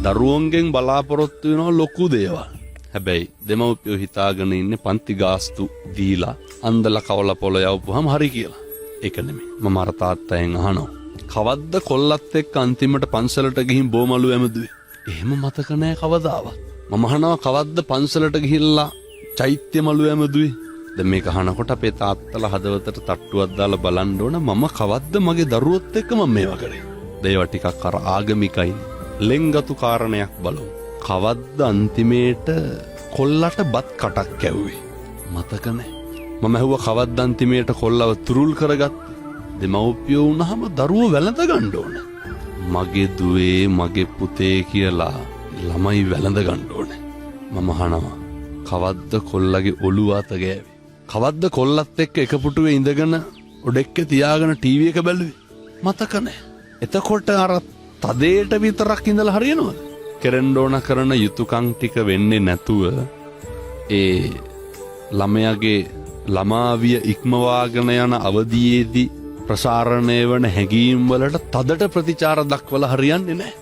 දරුවන්ගෙන් බලාපොරොත්තු වෙනවා ලොකු දේවල්. හැබැයි දෙමව්පියෝ හිතාගෙන ඉන්නේ පන්ති ගාස්තු දීලා අන්දලා කවලා පොළ යවපුවාම හරි කියලා. ඒක නෙමෙයි. මම අර තාත්තෙන් අහනවා. කවද්ද කොල්ලත් එක්ක අන්තිමට පන්සලට ගිහින් බෝමලු ඇමදුවේ? එහෙම මතක නෑ කවදාවත්. මම අහනවා කවද්ද පන්සලට ගිහිල්ලා චෛත්‍ය මලු ඇමදුවේ? දැන් මේක අහනකොට අපේ තාත්තලා හදවතට තට්ටුවක් දාලා බලන්න ඕන මම කවද්ද මගේ දරුවොත් එක්ක මම මේවා කරේ. ඒවා ටිකක් අර ආගමිකයි. ලෙන්ගතු කාරණයක් බලමු. කවද්ද අන්තිමේට කොල්ලට බත් කටක් කැව්වේ? මතක නෑ. මම ඇහුවා කවද්ද අන්තිමේට කොල්ලව තුරුල් කරගත්තේ? දෙමව්පියෝ වුණාම දරුවෝ වැළඳ ගන්න ඕන. මගේ දුවේ මගේ පුතේ කියලා ළමයි වැළඳ ගන්න ඕනේ. මම අහනවා කවද්ද කොල්ලගේ ඔළුව අත ගෑවේ? කවද්ද කොල්ලත් එක්ක එක පුටුවේ ඉඳගෙන ඔඩෙක්ක තියාගෙන ටීවී එක බැලුවේ? මතක නෑ. එතකොට අර තදේට විතරක් ඉඳලා හරියනවද? කරන්න ඕන කරන යුතුයකම් ටික වෙන්නේ නැතුව ඒ ළමයාගේ ළමාවිය ඉක්මවාගෙන යන අවධියේදී ප්‍රසාරණය වන හැඟීම් වලට තදට ප්‍රතිචාර දක්වලා හරියන්නේ නැහැ.